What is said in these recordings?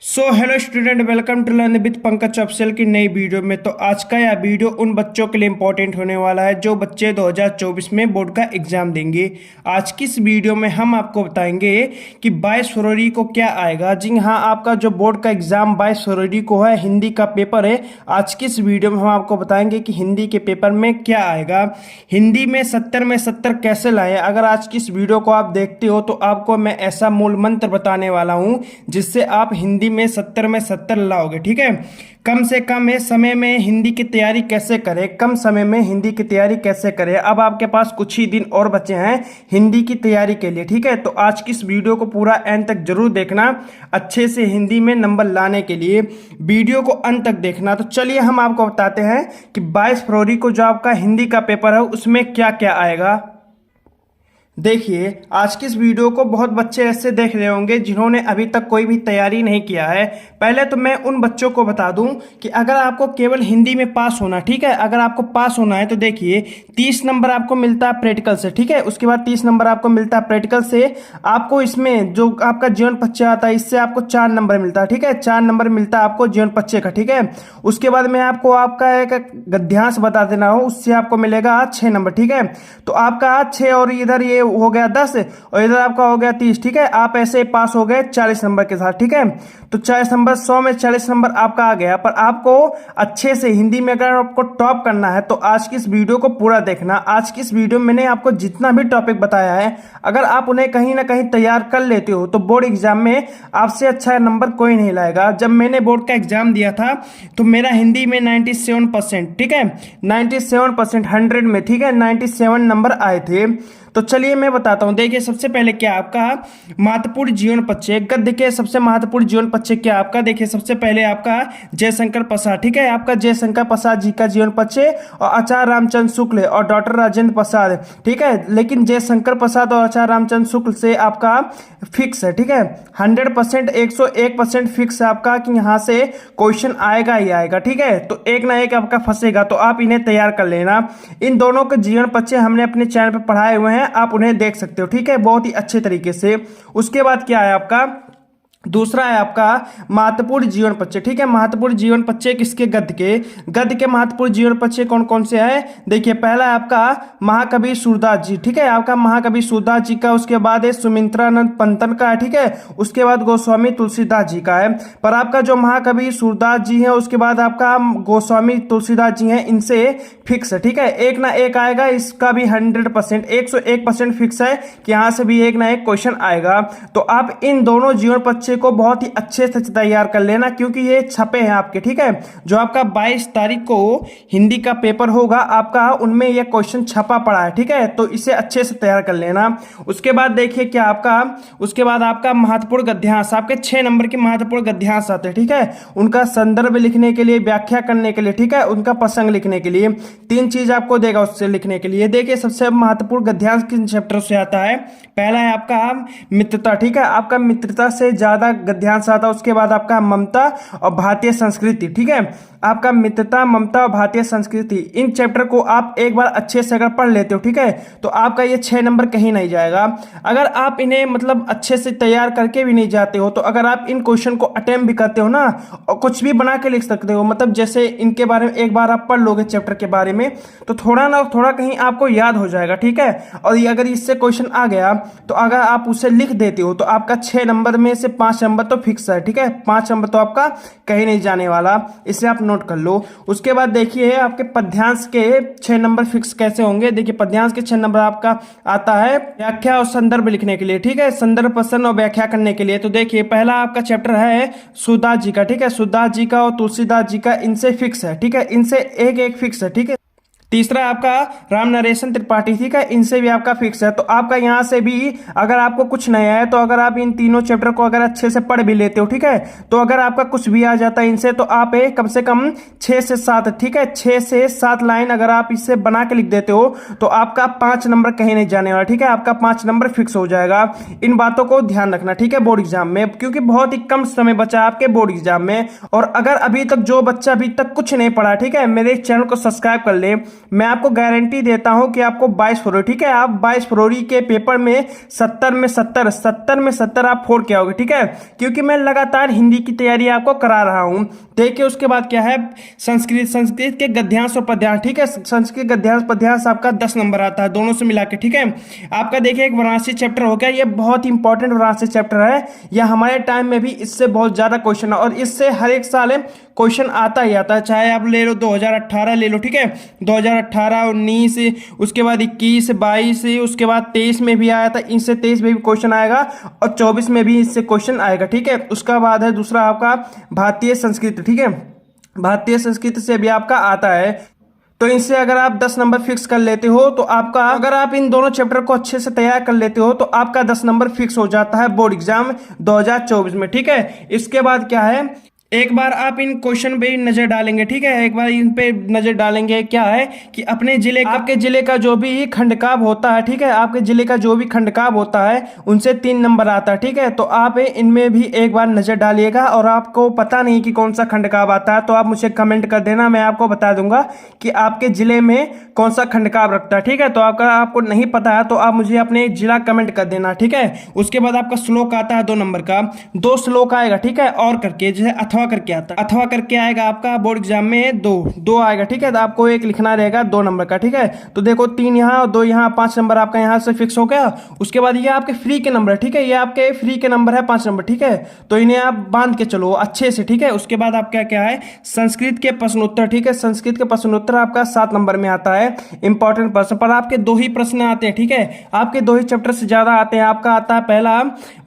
Hello student, welcome to learn with Pankaj official की नई video में। तो आज का यह वीडियो उन बच्चों के लिए इंपॉर्टेंट होने वाला है जो बच्चे 2024 में बोर्ड का एग्जाम देंगे। आज की इस वीडियो में हम आपको बताएंगे कि 22 फरवरी को क्या आएगा। जी हाँ, आपका जो बोर्ड का एग्जाम 22 फरवरी को है, हिंदी का पेपर है। आज की इस वीडियो में हम आपको बताएंगे कि हिंदी के पेपर में क्या आएगा, हिंदी में 70 में 70 कैसे लाएं। अगर आज की इस वीडियो को आप देखते हो तो आपको मैं ऐसा मूल मंत्र बताने वाला हूं जिससे आप हिंदी में 70 में 70 लाओगे। ठीक है, कम से कम समय में हिंदी की तैयारी कैसे करें, कम समय में हिंदी की तैयारी कैसे करें। अब आपके पास कुछ ही दिन और बचे हैं हिंदी की तैयारी के लिए। ठीक है, तो आज की इस वीडियो को पूरा एंड तक जरूर देखना, अच्छे से हिंदी में नंबर लाने के लिए वीडियो को अंत तक देखना। तो चलिए हम आपको बताते हैं कि 22 फरवरी को जो आपका हिंदी का पेपर है उसमें क्या क्या आएगा। देखिए, आज की इस वीडियो को बहुत बच्चे ऐसे देख रहे होंगे जिन्होंने अभी तक कोई भी तैयारी नहीं किया है। पहले तो मैं उन बच्चों को बता दूं कि अगर आपको केवल हिंदी में पास होना, ठीक है, अगर आपको पास होना है तो देखिए 30 नंबर आपको मिलता है प्रैक्टिकल से। ठीक है, उसके बाद 30 नंबर आपको मिलता है प्रैक्टिकल से। आपको इसमें जो आपका जीवन परिचय आता है इससे आपको 4 नंबर मिलता है। ठीक है, 4 नंबर मिलता है आपको जीवन परिचय का। ठीक है, उसके बाद मैं आपको आपका एक गद्यांश बता देना हो, उससे आपको मिलेगा 6 नंबर। ठीक है, तो आपका 6 और इधर ये हो गया 10 और इधर आपका हो गया 30। ठीक है, आप ऐसे पास हो गए 40 नंबर के साथ। ठीक है, तो 40 नंबर 100 में 40 नंबर आपका आ गया। पर आपको अच्छे से हिंदी में अगर आपको टॉप करना है तो आज की इस वीडियो को पूरा देखना। आज की इस वीडियो में मैंने आपको जितना भी टॉपिक बताया है, अगर आप उन्हें कहीं ना कहीं तैयार कर लेते हो तो बोर्ड एग्जाम में आपसे अच्छा नंबर कोई नहीं लाएगा। जब मैंने बोर्ड का एग्जाम दिया था तो मेरा हिंदी में 97%, ठीक है, 97% 100 में, ठीक है, 97 नंबर आए थे। तो चलिए मैं बताता हूं। देखिए, सबसे पहले क्या आपका महत्वपूर्ण जीवन परिचय, गद्य के सबसे महत्वपूर्ण जीवन परिचय क्या आपका। देखिए, सबसे पहले आपका जयशंकर प्रसाद, ठीक है, आपका जयशंकर प्रसाद जी का जीवन परिचय और आचार्य रामचंद्र शुक्ल और डॉक्टर राजेंद्र प्रसाद। ठीक है, लेकिन जयशंकर प्रसाद और आचार्य रामचंद्र शुक्ल से आपका फिक्स है। ठीक है, 100% 101% फिक्स है आपका कि यहां से क्वेश्चन आएगा ही आएगा। ठीक है, तो एक ना एक आपका फंसेगा, तो आप इन्हें तैयार कर लेना। इन दोनों के जीवन परिचय हमने अपने चैनल पर पढ़ाए हुए हैं, आप उन्हें देख सकते हो। ठीक है, बहुत ही अच्छे तरीके से। उसके बाद क्या है आपका, दूसरा है आपका महत्वपूर्ण जीवन परिचय। ठीक है, महत्वपूर्ण जीवन परिचय किसके, गद्य के महत्वपूर्ण जीवन परिचय कौन कौन से है। देखिए, पहला है आपका महाकवि सूरदास जी। ठीक है, आपका महाकवि सूरदास जी का। उसके बाद है सुमित्रानंद पंतन का है। ठीक है, उसके बाद गोस्वामी तुलसीदास जी का है। पर आपका जो महाकवि सूरदास जी है, उसके बाद आपका गोस्वामी तुलसीदास जी हैं, इनसे फिक्स है। ठीक है, एक ना एक आएगा, इसका भी 100% 101% फिक्स है कि यहां से भी एक ना एक क्वेश्चन आएगा। तो आप इन दोनों जीवन परिचय को बहुत ही अच्छे से तैयार कर लेना, क्योंकि ये छपे हैं आपके। ठीक है, जो आपका 22 तारीख को हिंदी का पेपर होगा आपका, उनमें ये क्वेश्चन छपा पड़ा है। ठीक है, तो इसे अच्छे से तैयार कर लेना। उसके बाद देखिए क्या आपका, उसके बाद आपका महत्वपूर्ण गद्यांश, आपके 6 नंबर के महत्वपूर्ण गद्यांश आते हैं। ठीक है, उनका संदर्भ लिखने के लिए, व्याख्या करने के लिए, ठीक है, उनका प्रसंग लिखने के लिए 3 चीज आपको देगा उससे लिखने के लिए। देखिए, सबसे महत्वपूर्ण गद्यांश किन चैप्टर से आता है। पहला है आपका मित्रता। ठीक है, आपका मित्रता से ज्यादा गद्यांश आता है। उसके बाद आपका ममता और भारतीय संस्कृति। ठीक है, आपका मित्रता, ममता और भारतीय संस्कृति, इन चैप्टर को आप एक बार अच्छे से अगर पढ़ लेते हो, ठीक है, तो आपका ये 6 नंबर कहीं नहीं जाएगा। अगर आप इन्हें मतलब अच्छे से तैयार करके भी नहीं जाते हो, तो अगर आप इन क्वेश्चन को अटेम्प्ट भी करते हो ना, और कुछ भी बना के लिख सकते हो, मतलब जैसे इनके बारे में एक बार आप पढ़ लोगे चैप्टर के बारे में, तो थोड़ा ना थोड़ा कहीं आपको याद हो जाएगा। ठीक है, और ये अगर इससे क्वेश्चन आ गया तो अगर आप उसे लिख देते हो तो आपका 6 नंबर में से 5 नंबर तो फिक्स है। ठीक है, 5 नंबर तो आपका कहीं नहीं जाने वाला, इसे आप नोट कर लो। उसके बाद देखिए आपके पद्यांश के 6 नंबर फिक्स कैसे होंगे। देखिए, पद्यांश के 6 नंबर आपका आता है व्याख्या और संदर्भ लिखने के लिए। ठीक है, संदर्भ, प्रसंग और व्याख्या करने के लिए। तो देखिए, पहला आपका चैप्टर है सूरदास जी का। ठीक है, सूरदास जी का और तुलसीदास जी का, इनसे फिक्स है। ठीक है, इनसे एक एक फिक्स है। ठीक है, तीसरा आपका राम नरेशन त्रिपाठी, ठीक है, इनसे भी आपका फिक्स है। तो आपका यहां से भी अगर आपको कुछ नया है तो अगर आप इन तीनों चैप्टर को अगर अच्छे से पढ़ भी लेते हो, ठीक है, तो अगर आपका कुछ भी आ जाता है इनसे, तो आप कम से कम 6 से 7, ठीक है, 6 से 7 लाइन अगर आप इससे बना के लिख देते हो तो आपका 5 नंबर कहीं नहीं जाने वाला। ठीक है, आपका 5 नंबर फिक्स हो जाएगा। इन बातों को ध्यान रखना, ठीक है, बोर्ड एग्जाम में, क्योंकि बहुत ही कम समय बचा आपके बोर्ड एग्जाम में। और अगर अभी तक जो बच्चा अभी तक कुछ नहीं पढ़ा, ठीक है, मेरे चैनल को सब्सक्राइब कर ले, मैं आपको गारंटी देता हूं कि आपको 22 फरवरी, ठीक है, आप 22 फरवरी के पेपर में 70 में 70 आप फोड़ के आओगे, ठीक है, क्योंकि मैं लगातार हिंदी की तैयारी आपको करा रहा हूं। देखिए उसके बाद क्या है, संस्कृत के गद्यांश और पद्यांश, ठीक है, संस्कृत गद्यांश पद्यांश आपका 10 नंबर आता है दोनों से मिला के, ठीक है। आपका देखिए एक वाराणसी चैप्टर हो गया, ये बहुत इंपॉर्टेंट वाराणसी चैप्टर है, यह हमारे टाइम में भी इससे बहुत ज्यादा क्वेश्चन है और इससे हर एक साल क्वेश्चन आता ही आता है, चाहे आप ले लो 2018 ले लो, ठीक है, 2018, 19, उसके बाद 21, 22, उसके बाद 23 में भी आया था, इससे 23 में भी क्वेश्चन आएगा और 24 में भी इससे क्वेश्चन आएगा, ठीक है। उसका बाद है दूसरा आपका भारतीय संस्कृत, ठीक है, भारतीय संस्कृत से भी आपका आता है। तो इनसे अगर आप 10 नंबर फिक्स कर लेते हो तो आपका, अगर आप इन दोनों चैप्टर को अच्छे से तैयार कर लेते हो तो आपका 10 नंबर फिक्स हो जाता है बोर्ड एग्जाम 2024 में, ठीक है। इसके बाद क्या है, एक बार आप इन क्वेश्चन पे नजर डालेंगे, ठीक है, एक बार इन पे नजर डालेंगे, क्या है कि अपने जिले, आपके जिले का जो भी खंडकाव्य होता है, ठीक है, आपके जिले का जो भी खंडकाव्य होता है उनसे 3 नंबर आता है, ठीक है। तो आप इनमें भी एक बार नजर डालिएगा और आपको पता नहीं कि कौन सा खंडकाव्य आता है तो आप मुझे कमेंट कर देना, मैं आपको बता दूंगा कि आपके जिले में कौन सा खंडकाव्य रखता है, ठीक है। तो आपको नहीं पता है तो आप मुझे अपने जिला कमेंट कर देना, ठीक है। उसके बाद आपका श्लोक आता है 2 नंबर का, 2 श्लोक आएगा, ठीक है, और करके जैसे अथवा करके आता है, अथवा करके आएगा आपका बोर्ड एग्जाम में 2 आएगा, ठीक है। तो आपको एक लिखना रहेगा 2 नंबर का, ठीक है। तो देखो 3 यहाँ और 2 यहाँ, 5 नंबर आपका यहाँ से फिक्स हो गया। उसके बाद ये आपके फ्री के नंबर है, ठीक है, ये आपके फ्री के नंबर है 5 नंबर, ठीक है। तो इन्हें आप बांध के चलो अच्छे से, ठीक है। उसके बाद आप क्या क्या है, संस्कृत के प्रश्नोत्तर, ठीक है, संस्कृत के प्रश्नोत्तर आपका 7 नंबर में आता है, इंपॉर्टेंट प्रश्न, पर आपके 2 ही प्रश्न आते हैं, ठीक है, आपके 2 ही चैप्टर से ज्यादा आते हैं। आपका आता है पहला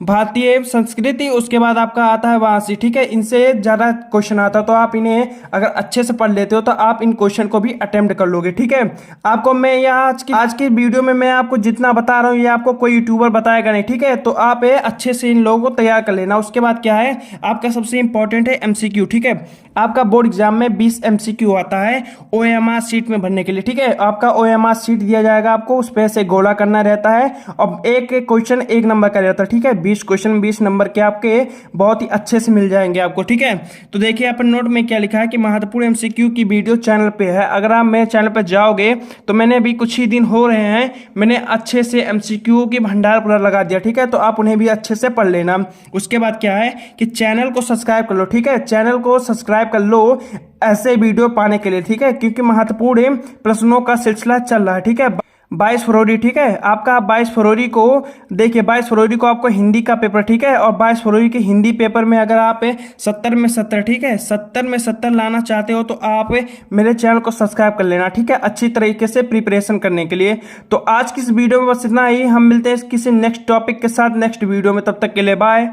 भारतीय संस्कृति, उसके बाद आपका आता है वाराणसी, ठीक है, इनसे ज्यादा क्वेश्चन आता है। तो आप इन्हें अगर अच्छे से पढ़ लेते हो तो आप इन क्वेश्चन को भी अटेम्प्ट कर लोगे, ठीक है। आपको मैं यहाँ आज की वीडियो में मैं आपको जितना बता रहा हूँ ये आपको कोई यूट्यूबर बताएगा नहीं, ठीक है। तो आप अच्छे से इन लोगों को तैयार कर लेना। उसके बाद क्या है, आपका सबसे इंपॉर्टेंट है एमसीक्यू, ठीक है। आपका बोर्ड एग्जाम में 20 एमसीक्यू आता है ओएमआर सीट में भरने के लिए, ठीक है। आपका ओएमआर सीट दिया जाएगा आपको, उस पर से गोला करना रहता है और एक क्वेश्चन 1 नंबर का रहता है, ठीक है। 20 क्वेश्चन 20 नंबर के आपके बहुत ही अच्छे से मिल जाएंगे आपको, ठीक है। तो देखिए अपन नोट में क्या लिखा है कि महत्वपूर्ण एमसीक्यू की वीडियो चैनल पे है। अगर आप मेरे चैनल पर जाओगे तो मैंने अभी कुछ ही दिन हो रहे हैं, मैंने अच्छे से एमसीक्यू की भंडार पूरा लगा दिया, ठीक है। तो आप उन्हें भी अच्छे से पढ़ लेना। उसके बाद क्या है कि चैनल को सब्सक्राइब कर लो, ठीक है, चैनल को सब्सक्राइब कर लो ऐसे वीडियो पाने के लिए, ठीक है, क्योंकि महत्वपूर्ण प्रश्नों का सिलसिला चल रहा है, ठीक है। 22 फरवरी, ठीक है, आपका 22 फरवरी को देखिए, 22 फरवरी को आपको हिंदी का पेपर, ठीक है, और 22 फरवरी के हिंदी पेपर में अगर आप 70 में 70, ठीक है, 70 में 70 लाना चाहते हो तो आप मेरे चैनल को सब्सक्राइब कर लेना, ठीक है, अच्छी तरीके से प्रिपरेशन करने के लिए। तो आज की इस वीडियो में बस इतना ही, हम मिलते हैं किसी नेक्स्ट टॉपिक के साथ नेक्स्ट वीडियो में, तब तक के लिए बाय।